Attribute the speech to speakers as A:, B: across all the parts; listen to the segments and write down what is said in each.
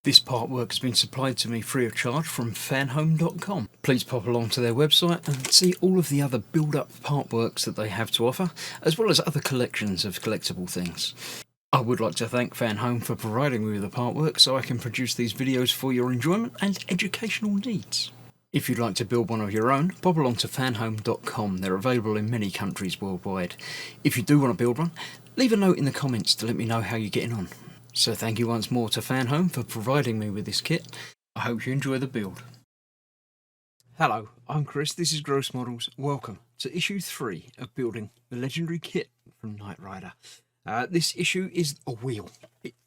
A: This artwork has been supplied to me free of charge from Fanhome.com. Please pop along to their website and see all of the other build-up artworks that they have to offer, as well as other collections of collectible things. I would like to thank Fanhome for providing me with the artwork so I can produce these videos for your enjoyment and educational needs. If you'd like to build one of your own, pop along to fanhome.com. They're available in many countries worldwide. If you do want to build one, leave a note in the comments to let me know how you're getting on. So thank you once more to Fanhome for providing me with this kit. I hope you enjoy the build. Hello, I'm Chris, this is Gross Models. Welcome to issue 3 of building the legendary Kitt from Knight Rider. This issue is a wheel.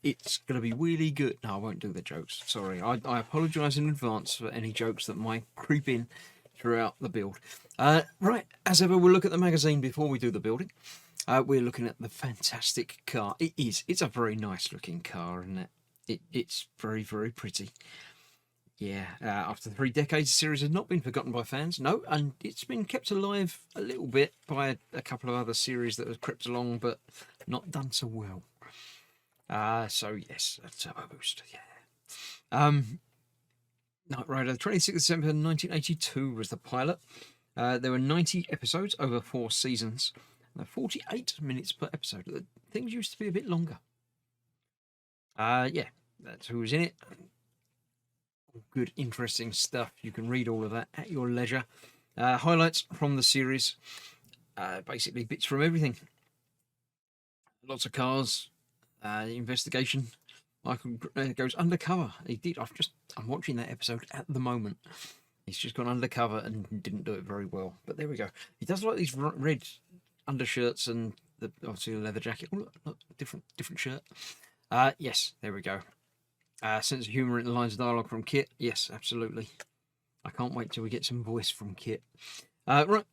A: It's going to be really good. No, I won't do the jokes. Sorry. I apologise in advance for any jokes that might creep in throughout the build. Right, as ever, we'll look at the magazine before we do the building. We're looking at the fantastic car. It's a very nice looking car, isn't it? It's very, very pretty. Yeah, after 3 decades, the series has not been forgotten by fans. No, and it's been kept alive a little bit by a couple of other series that have crept along, but not done so well. So yes, a turbo boost, yeah. Knight Rider, 26th December 1982 was the pilot. There were 90 episodes over 4 seasons. 48 minutes per episode. Things used to be a bit longer. Yeah, that's who was in it. Good, interesting stuff. You can read all of that at your leisure. Highlights from the series. Basically bits from everything. Lots of cars. Investigation. Michael goes undercover. He did. I'm watching that episode at the moment. He's just gone undercover and didn't do it very well. But there we go. He does like these red undershirts and obviously the leather jacket. Oh, look, different shirt. Yes, there we go. Sense of humour in the lines of dialogue from Kitt. Yes, absolutely. I can't wait till we get some voice from Kitt. Right.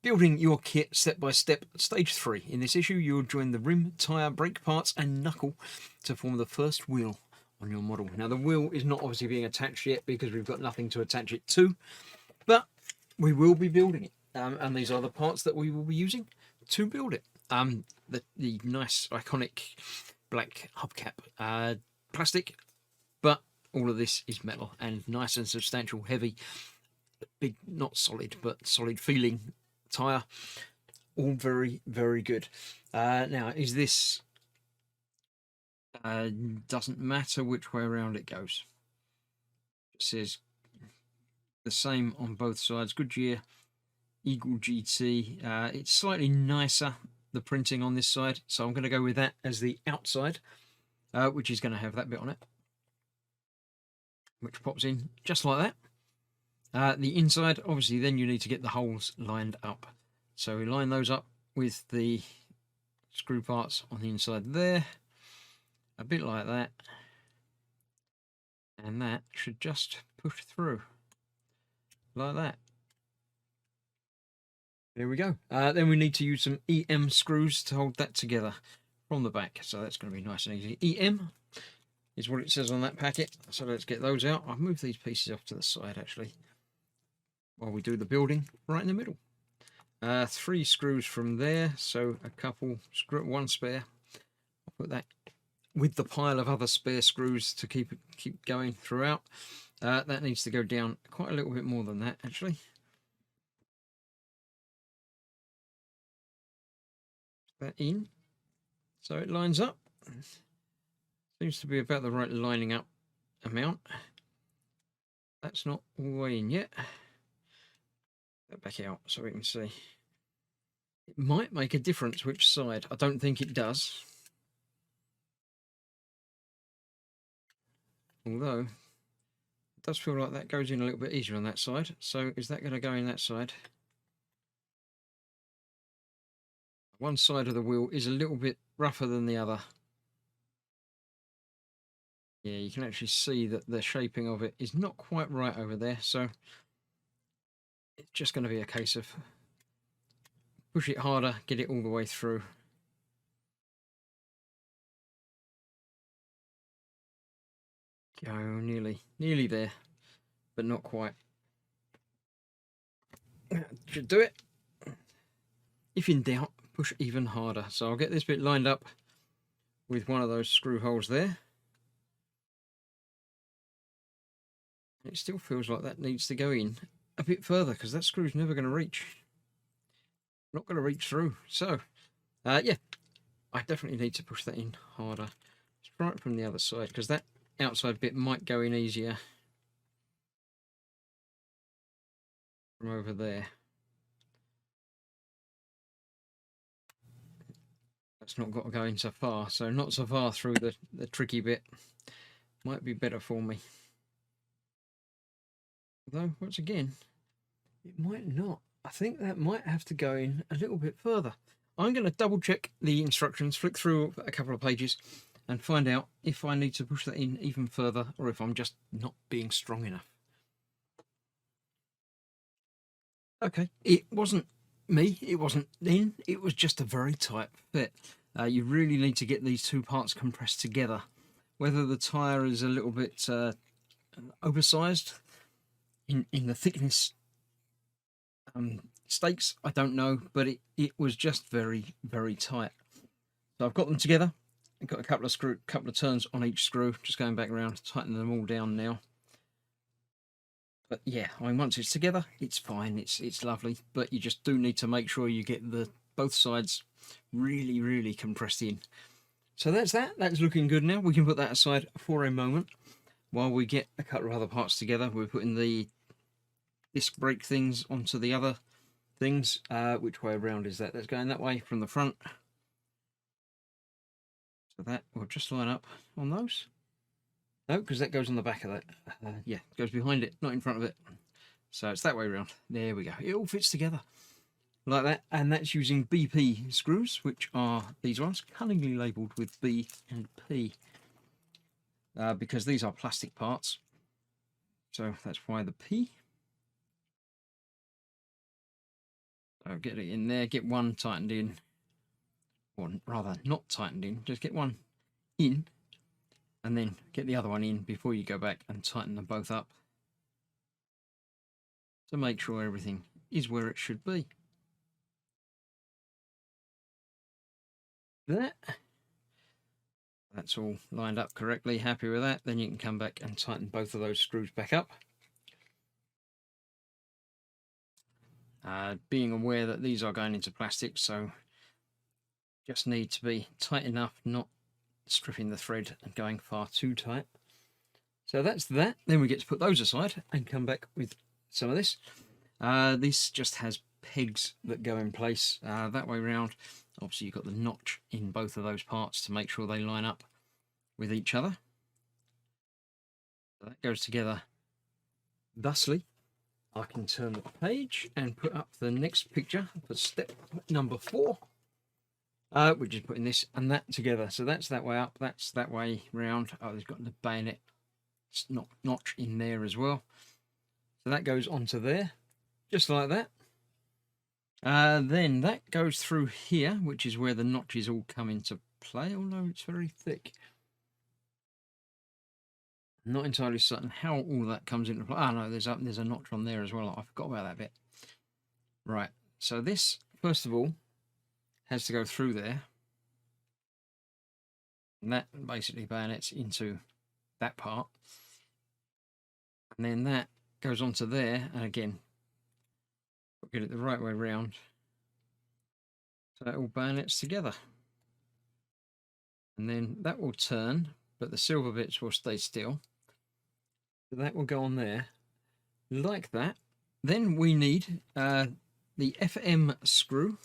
A: Building your kit step by step. Stage 3. In this issue, you'll join the rim, tyre, brake parts and knuckle to form the first wheel on your model. Now, the wheel is not obviously being attached yet because we've got nothing to attach it to, but we will be building it. And these are the parts that we will be using to build it. The nice, iconic black hubcap. Plastic, but all of this is metal and nice and substantial, heavy, big, not solid, but solid feeling tyre. All very, very good. Now, is this... doesn't matter which way around it goes. It says the same on both sides. Goodyear Eagle GT. It's slightly nicer, the printing on this side, so I'm going to go with that as the outside. Which is going to have that bit on it, which pops in just like that. The inside, obviously, then you need to get the holes lined up. So we line those up with the screw parts on the inside there, a bit like that, and that should just push through like that. There we go. Then we need to use some EM screws to hold that together from the back, so that's going to be nice and easy. EM is what it says on that packet, so let's get those out. I'll move these pieces off to the side actually while we do the building right in the middle. 3 screws from there, so a couple, one spare. I'll put that with the pile of other spare screws to keep going throughout. That needs to go down quite a little bit more than that actually. That in so it lines up. Seems to be about the right lining up amount. That's not all the way in yet. That back out so we can see. It might make a difference which side. I don't think it does. Although, it does feel like that goes in a little bit easier on that side. So is that going to go in that side? One side of the wheel is a little bit rougher than the other. Yeah, you can actually see that the shaping of it is not quite right over there. So it's just going to be a case of push it harder, get it all the way through. Go nearly there, but not quite. Should do it. If in doubt, push even harder. So I'll get this bit lined up with one of those screw holes there. it still feels like that needs to go in a bit further because that screw's never going to reach. Not going to reach through. So, yeah, I definitely need to push that in harder. Let's try it from the other side because that outside bit might go in easier from over there. That's not got to go in so far, so not so far through the tricky bit. Might be better for me. Although, once again, it might not. I think that might have to go in a little bit further. I'm going to double check the instructions, flick through a couple of pages and find out if I need to push that in even further or if I'm just not being strong enough. Okay, it wasn't me, it wasn't in, it was just a very tight fit. You really need to get these two parts compressed together. Whether the tyre is a little bit oversized in the thickness stakes, I don't know, but it was just very, very tight. So I've got them together. I've got a couple of turns on each screw, just going back around, tightening them all down now. But yeah, I mean, once it's together, it's fine, it's lovely, but you just do need to make sure you get both sides really, really compressed in. So that's looking good now. We can put that aside for a moment while we get a couple of other parts together. We're putting the disc brake things onto the other things. Which way around is that? That's going that way from the front. So that will just line up on those. No, because that goes on the back of that. Yeah, it goes behind it, not in front of it. So it's that way around. There we go. It all fits together like that. And that's using BP screws, which are these ones, cunningly labelled with B and P. Because these are plastic parts. So that's why the P. So get it in there, get one tightened in. Or rather, not tightened in, just get one in. And then get the other one in before you go back and tighten them both up to make sure everything is where it should be. That's all lined up correctly. Happy with that. Then you can come back and tighten both of those screws back up. Being aware that these are going into plastic, so just need to be tight enough, not stripping the thread and going far too tight. So that's that. Then we get to put those aside and come back with some of this. This just has pegs that go in place that way round. Obviously you've got the notch in both of those parts to make sure they line up with each other. So that goes together thusly. I can turn the page and put up the next picture for step number 4. We're just putting this and that together. So that's that way up, that's that way round. Oh, there's got the bayonet notch in there as well. So that goes onto there, just like that. Then that goes through here, which is where the notches all come into play, although it's very thick. Not entirely certain how all that comes into play. Ah, no, there's a notch on there as well. I forgot about that bit. Right, so this, first of all, has to go through there. And that basically bayonets into that part. And then that goes onto there, and again, get it the right way round. So that all bayonets together. And then that will turn, but the silver bits will stay still. So that will go on there, like that. Then we need the FM screw.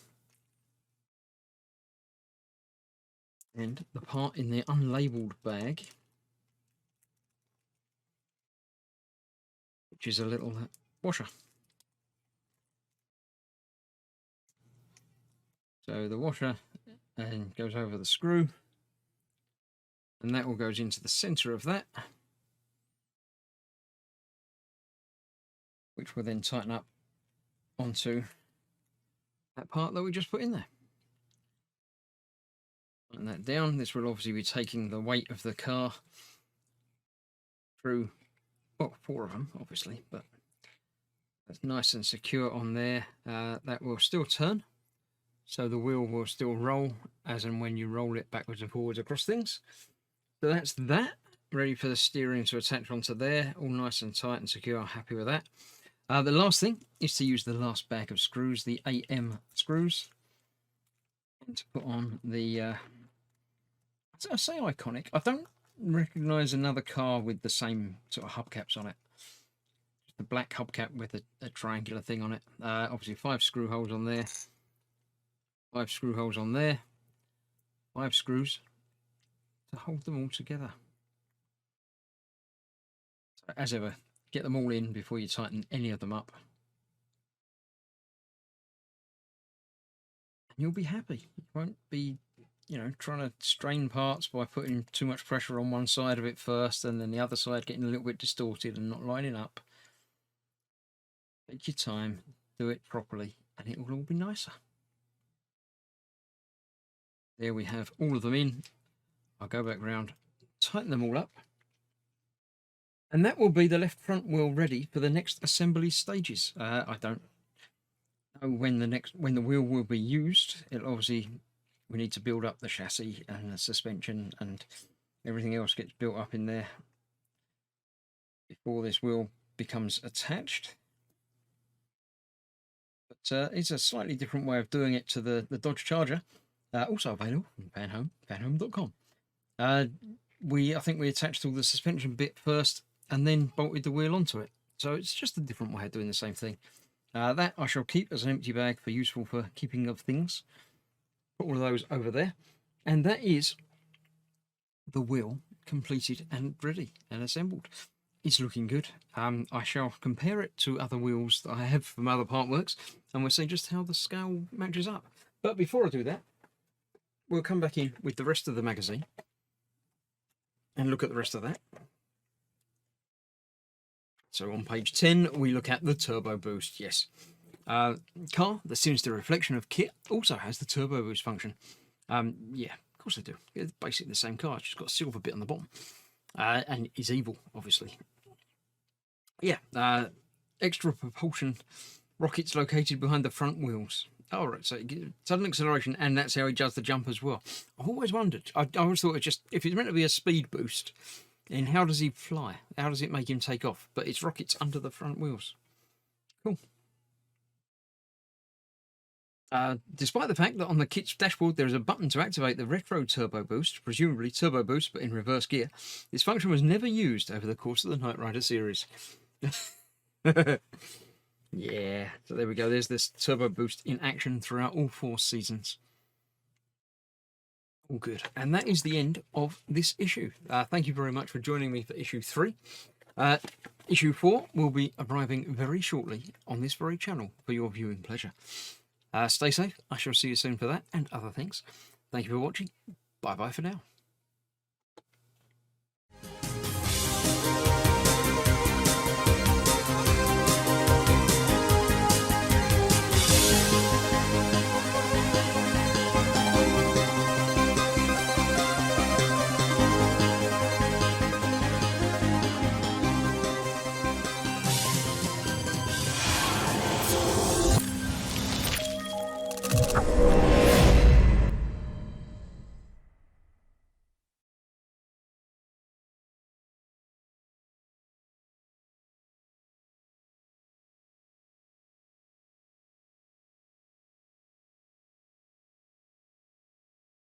A: And the part in the unlabelled bag, which is a little washer. So the washer and goes over the screw, and that all goes into the centre of that, which will then tighten up onto that part that we just put in there. Tighten that down. This will obviously be taking the weight of the car through, well, 4 of them obviously, but that's nice and secure on there. That will still turn, so the wheel will still roll as and when you roll it backwards and forwards across things. So that's that. ready for the steering to attach onto there, all nice and tight and secure. Happy with that. The last thing is to use the last bag of screws, the AM screws, and to put on the, I say iconic, I don't recognise another car with the same sort of hubcaps on it. The black hubcap with a triangular thing on it. Obviously 5 screw holes on there, 5 screw holes on there, 5 screws to hold them all together. So as ever, get them all in before you tighten any of them up. And you'll be happy. You won't be, you know, trying to strain parts by putting too much pressure on one side of it first and then the other side getting a little bit distorted and not lining up. Take your time, do it properly, and it will all be nicer. There we have all of them in. I'll go back round, tighten them all up. And that will be the left front wheel ready for the next assembly stages. I don't know when the wheel will be used. It'll obviously, we need to build up the chassis and the suspension and everything else gets built up in there before this wheel becomes attached. But it's a slightly different way of doing it to the Dodge Charger, also available on Fanhome, fanhome.com. I think we attached all the suspension bit first and then bolted the wheel onto it. So it's just a different way of doing the same thing. That I shall keep as an empty bag for useful for keeping of things. Put all of those over there. And that is the wheel completed and ready and assembled. It's looking good. I shall compare it to other wheels that I have from other part works and we'll see just how the scale matches up. But before I do that, we'll come back in with the rest of the magazine and look at the rest of that. So on page 10, we look at the turbo boost. Yes. Car, the sinister reflection of Kitt, also has the turbo boost function. Yeah, of course they do. It's basically the same car. It's just got a silver bit on the bottom. And is evil, obviously. Yeah, extra propulsion rockets located behind the front wheels. Oh, right, so sudden acceleration, and that's how he does the jump as well. I've always wondered. I always thought it's just, if it's meant to be a speed boost, then how does he fly? How does it make him take off? But it's rockets under the front wheels. Cool. Despite the fact that on the Kitt's dashboard there is a button to activate the retro turbo boost, presumably turbo boost but in reverse gear, this function was never used over the course of the Knight Rider series. Yeah, so there we go. There's this turbo boost in action throughout all 4 seasons. All good. And that is the end of this issue. Thank you very much for joining me for issue 3. Issue 4 will be arriving very shortly on this very channel for your viewing pleasure. Stay safe. I shall see you soon for that and other things. Thank you for watching. Bye-bye for now.